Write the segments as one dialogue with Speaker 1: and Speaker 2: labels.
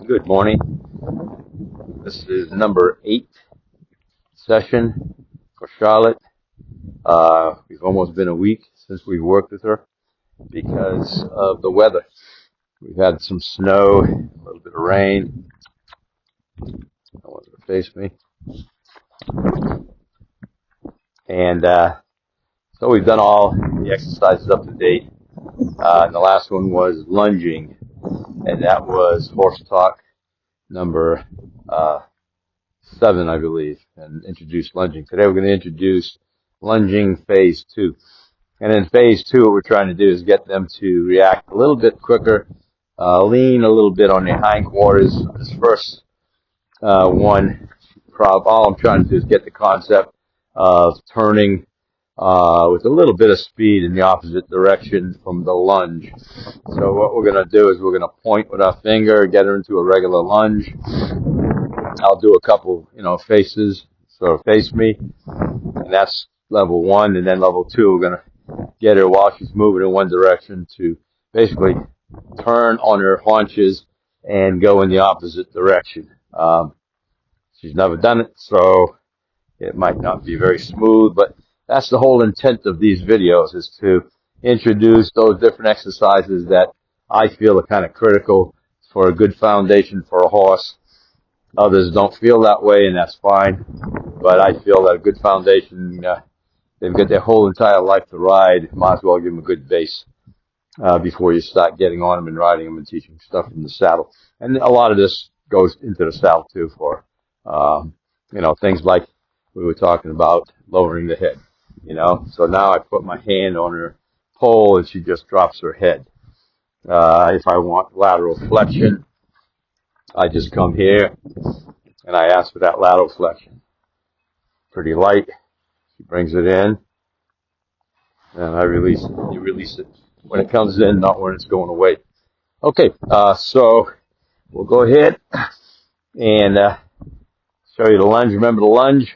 Speaker 1: Good morning. This is number 8 session for Charlotte. We've almost been a week since we've worked with her because of the weather. We've had some snow, a little bit of rain. I want her to face me. And so we've done all the exercises up to date. And the last one was lunging, and that was horse talk number 7, I believe, and introduce lunging. Today we're going to introduce lunging phase 2. And in phase 2, what we're trying to do is get them to react a little bit quicker, lean a little bit on their hindquarters. This first one, all I'm trying to do is get the concept of turning with a little bit of speed in the opposite direction from the lunge. So what we're going to do is we're going to point with our finger, get her into a regular lunge. I'll do a couple, faces, so face me, and that's level 1. And then level 2, we're going to get her while she's moving in one direction to basically turn on her haunches and go in the opposite direction. She's never done it, so it might not be very smooth, but that's the whole intent of these videos, is to introduce those different exercises that I feel are kind of critical for a good foundation for a horse. Others don't feel that way, and that's fine, but I feel that a good foundation, they've got their whole entire life to ride. Might as well give them a good base before you start getting on them and riding them and teaching stuff from the saddle. And a lot of this goes into the saddle, too, for, things like we were talking about, lowering the head, So now I put my hand on her pole, and she just drops her head. If I want lateral flexion, I just come here, and I ask for that lateral flexion. Pretty light. She brings it in, and I release it. You release it when it comes in, not when it's going away. Okay, so we'll go ahead and show you the lunge. Remember the lunge?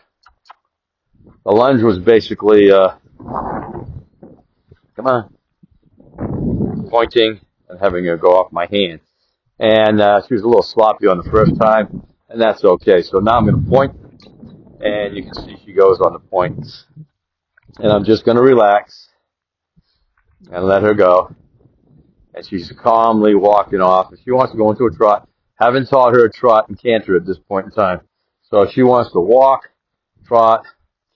Speaker 1: The lunge was basically, pointing and having her go off my hand. And she was a little sloppy on the first time, and that's okay. So now I'm going to point, and you can see she goes on the point. And I'm just going to relax and let her go. And she's calmly walking off. If she wants to go into a trot, haven't taught her a trot and canter at this point in time. So if she wants to walk, trot,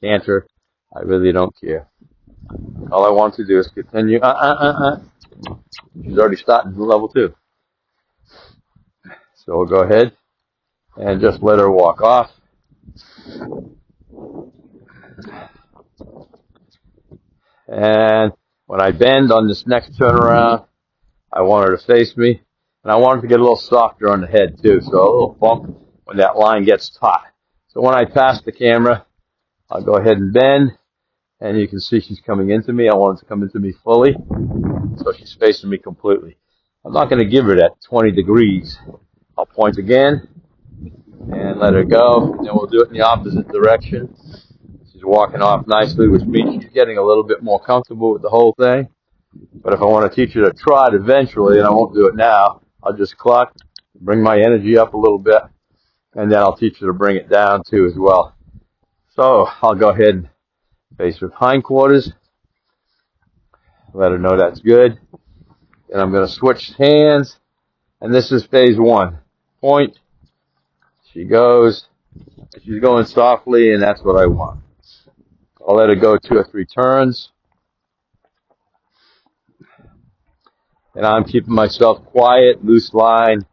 Speaker 1: canter, I really don't care. All I want to do is continue. She's already starting level 2. So we'll go ahead and just let her walk off. And when I bend on this next turnaround, I want her to face me. And I want her to get a little softer on the head, too. So a little bump when that line gets taut. So when I pass the camera, I'll go ahead and bend. And you can see she's coming into me. I want her to come into me fully. So she's facing me completely. I'm not going to give her that 20 degrees. I'll point again and let her go. And then we'll do it in the opposite direction. She's walking off nicely, which means she's getting a little bit more comfortable with the whole thing. But if I want to teach her to trot eventually, and I won't do it now, I'll just cluck, bring my energy up a little bit, and then I'll teach her to bring it down too as well. So I'll go ahead and face her hindquarters, let her know that's good. And I'm going to switch hands, and this is phase 1. Point, she goes, she's going softly, and that's what I want. I'll let her go 2 or 3 turns. And I'm keeping myself quiet, loose line,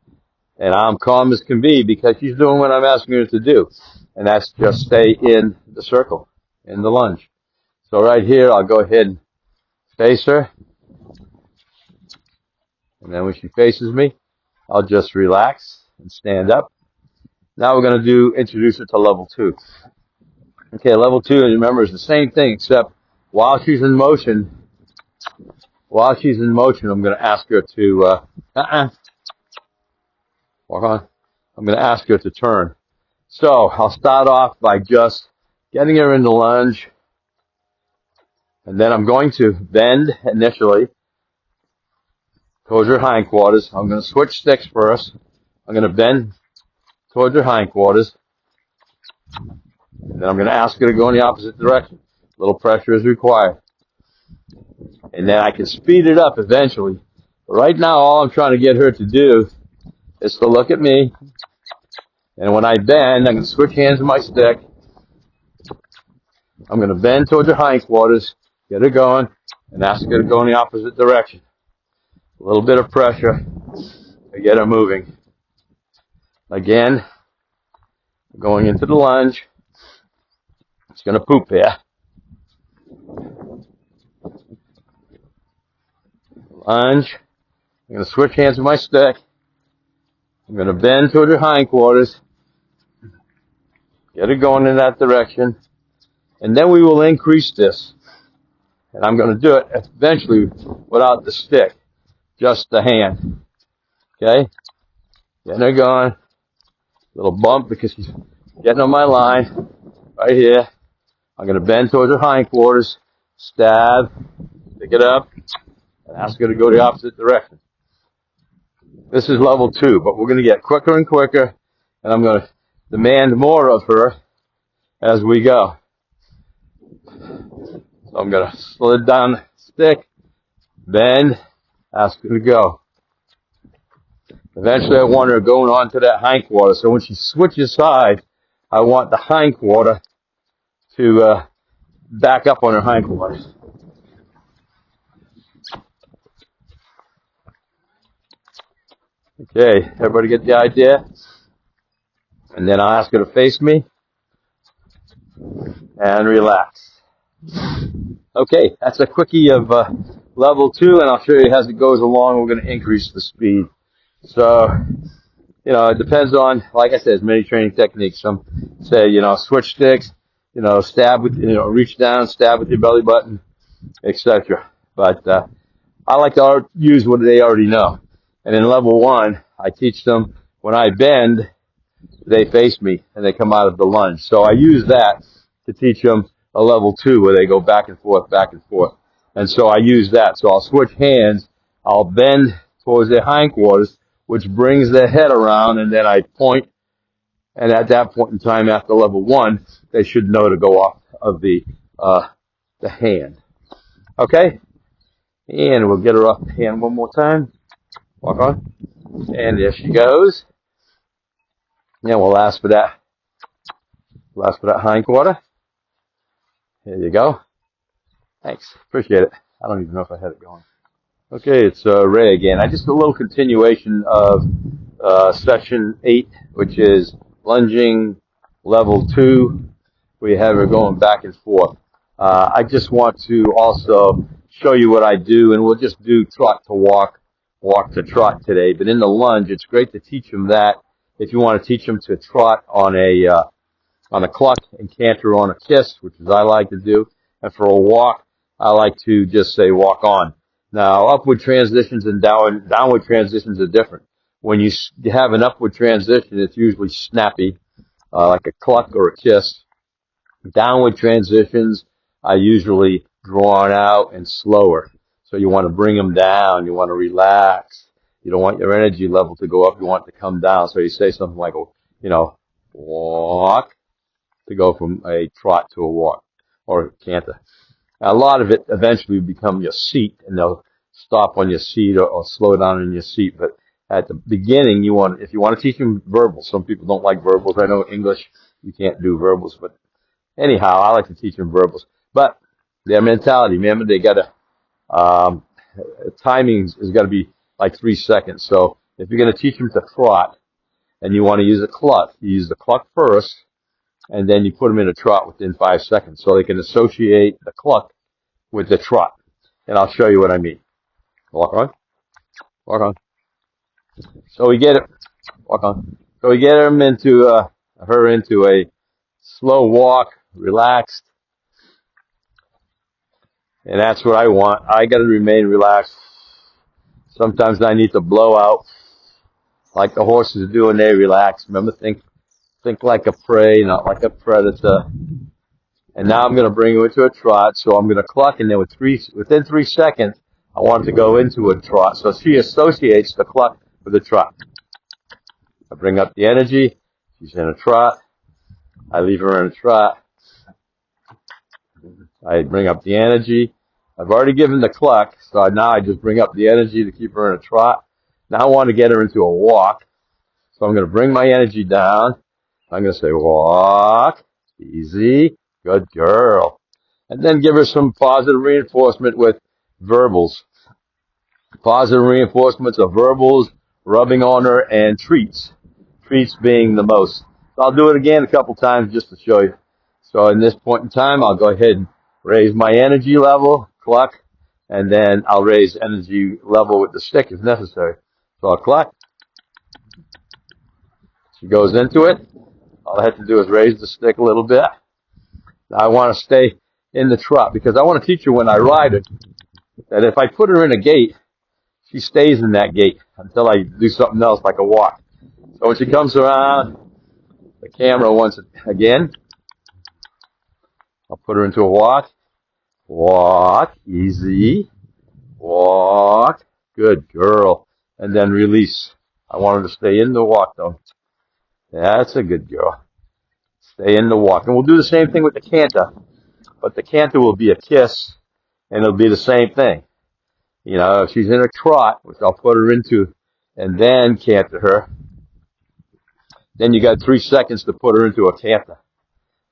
Speaker 1: and I'm calm as can be because she's doing what I'm asking her to do. And that's just stay in the circle, in the lunge. So right here, I'll go ahead and face her. And then when she faces me, I'll just relax and stand up. Now we're going to introduce her to level 2. Okay, level 2, remember, is the same thing, except while she's in motion, I'm going to ask her to, walk on. I'm going to ask her to turn. So I'll start off by just getting her in the lunge, and then I'm going to bend initially towards her hindquarters. I'm going to switch sticks first. I'm going to bend towards her hindquarters, and then I'm going to ask her to go in the opposite direction. A little pressure is required. And then I can speed it up eventually. But right now, all I'm trying to get her to do is to look at me. And when I bend, I'm going to switch hands with my stick. I'm going to bend towards her hindquarters, get her going, and ask her to go in the opposite direction. A little bit of pressure to get her moving. Again, going into the lunge. It's going to poop here. Lunge. I'm going to switch hands with my stick. I'm going to bend toward her hindquarters. Get her going in that direction. And then we will increase this. And I'm going to do it eventually without the stick. Just the hand. Okay? Getting her going. Little bump because she's getting on my line. Right here. I'm going to bend towards her hindquarters. Stab. Pick it up. And ask her to go the opposite direction. This is level 2, but we're going to get quicker and quicker, and I'm going to demand more of her as we go. So I'm going to slid down the stick, bend, ask her to go. Eventually I want her going onto that hindquarter, so when she switches sides, I want the hindquarter to back up on her hindquarters. Okay, everybody get the idea? And then I'll ask her to face me and relax. Okay, that's a quickie of level 2, and I'll show you as it goes along. We're going to increase the speed. So, it depends on, like I said, there's many training techniques. Some say, switch sticks, stab with, reach down, stab with your belly button, etc. But I like to use what they already know. And in level 1, I teach them when I bend, they face me and they come out of the lunge. So I use that to teach them a level 2 where they go back and forth, back and forth. And so I use that. So I'll switch hands, I'll bend towards their hindquarters, which brings their head around, and then I point. And at that point in time, after level 1, they should know to go off of the hand. Okay? And we'll get her off the hand one more time. Walk on. And there she goes. And we'll ask for that. We'll ask for that hindquarter. There you go. Thanks. Appreciate it. I don't even know if I had it going. Okay, it's Ray again. I just a little continuation of session 8, which is lunging level 2. We have her going back and forth. I just want to also show you what I do, and we'll just do trot to walk, walk to trot today. But in the lunge, it's great to teach them that. If you want to teach them to trot on a cluck and canter on a kiss, which is I like to do, and for a walk, I like to just say walk on. Now, upward transitions and downward transitions are different. When you have an upward transition, it's usually snappy, like a cluck or a kiss. Downward transitions are usually drawn out and slower. So you want to bring them down. You want to relax. You don't want your energy level to go up. You want it to come down. So you say something like, walk, to go from a trot to a walk or a canter. Now, a lot of it eventually will become your seat, and they'll stop on your seat or slow down in your seat. But at the beginning, if you want to teach them verbals, some people don't like verbals. I know English, you can't do verbals, but anyhow, I like to teach them verbals. But their mentality, remember, they got to, timing has got to be like 3 seconds. So if you're going to teach them to trot and you want to use a cluck, you use the cluck first, and then you put them in a trot within 5 seconds. So they can associate the cluck with the trot. And I'll show you what I mean. Walk on. Walk on. So we get it. Walk on. So we get them into, her into a slow walk, relaxed. And that's what I want. I got to remain relaxed. Sometimes I need to blow out like the horses do when they relax. Remember, think like a prey, not like a predator. And now I'm going to bring you into a trot. So I'm going to cluck, and then within 3 seconds, I want it to go into a trot. So she associates the cluck with the trot. I bring up the energy. She's in a trot. I leave her in a trot. I bring up the energy. I've already given the cluck, so now I just bring up the energy to keep her in a trot. Now I want to get her into a walk, so I'm going to bring my energy down. I'm going to say, walk, easy, good girl. And then give her some positive reinforcement with verbals. Positive reinforcements of verbals, rubbing on her, and treats. Treats being the most. So I'll do it again a couple times just to show you. So in this point in time, I'll go ahead and raise my energy level, cluck, and then I'll raise energy level with the stick if necessary. So I'll cluck. She goes into it. All I have to do is raise the stick a little bit. Now I want to stay in the trot because I want to teach her when I ride her that if I put her in a gait, she stays in that gait until I do something else like a walk. So when she comes around the camera once again, I'll put her into a walk. Walk, easy. Walk, good girl. And then release. I want her to stay in the walk though. That's a good girl. Stay in the walk. And we'll do the same thing with the canter. But the canter will be a kiss, and it'll be the same thing. You know, if she's in a trot, which I'll put her into, and then canter her, then you got 3 seconds to put her into a canter.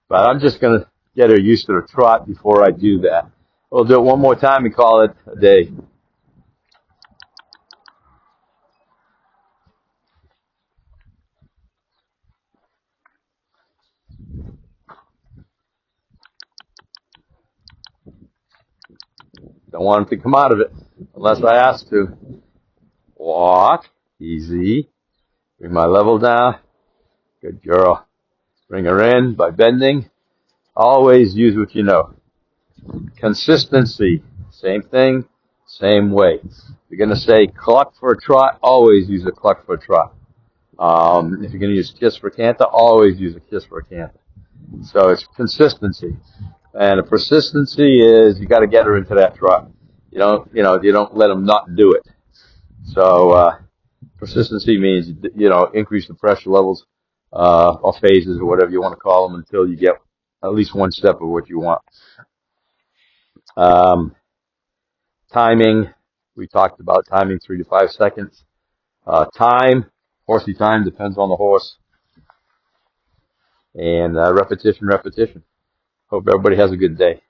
Speaker 1: But I'm just going to get her used to the trot before I do that. We'll do it one more time and call it a day. Don't want him to come out of it unless I ask to. Walk, easy. Bring my level down. Good girl. Bring her in by bending. Always use what you know. Consistency. Same thing, same way. If you're going to say cluck for a trot, always use a cluck for a trot. If you're going to use kiss for canter, always use a kiss for a canter. So it's consistency. And the persistency is you got to get her into that trot. You don't let them not do it. So persistency means, increase the pressure levels or phases or whatever you want to call them until you get at least one step of what you want. Timing, we talked about timing 3 to 5 seconds. Horsey time depends on the horse. And repetition. Hope everybody has a good day.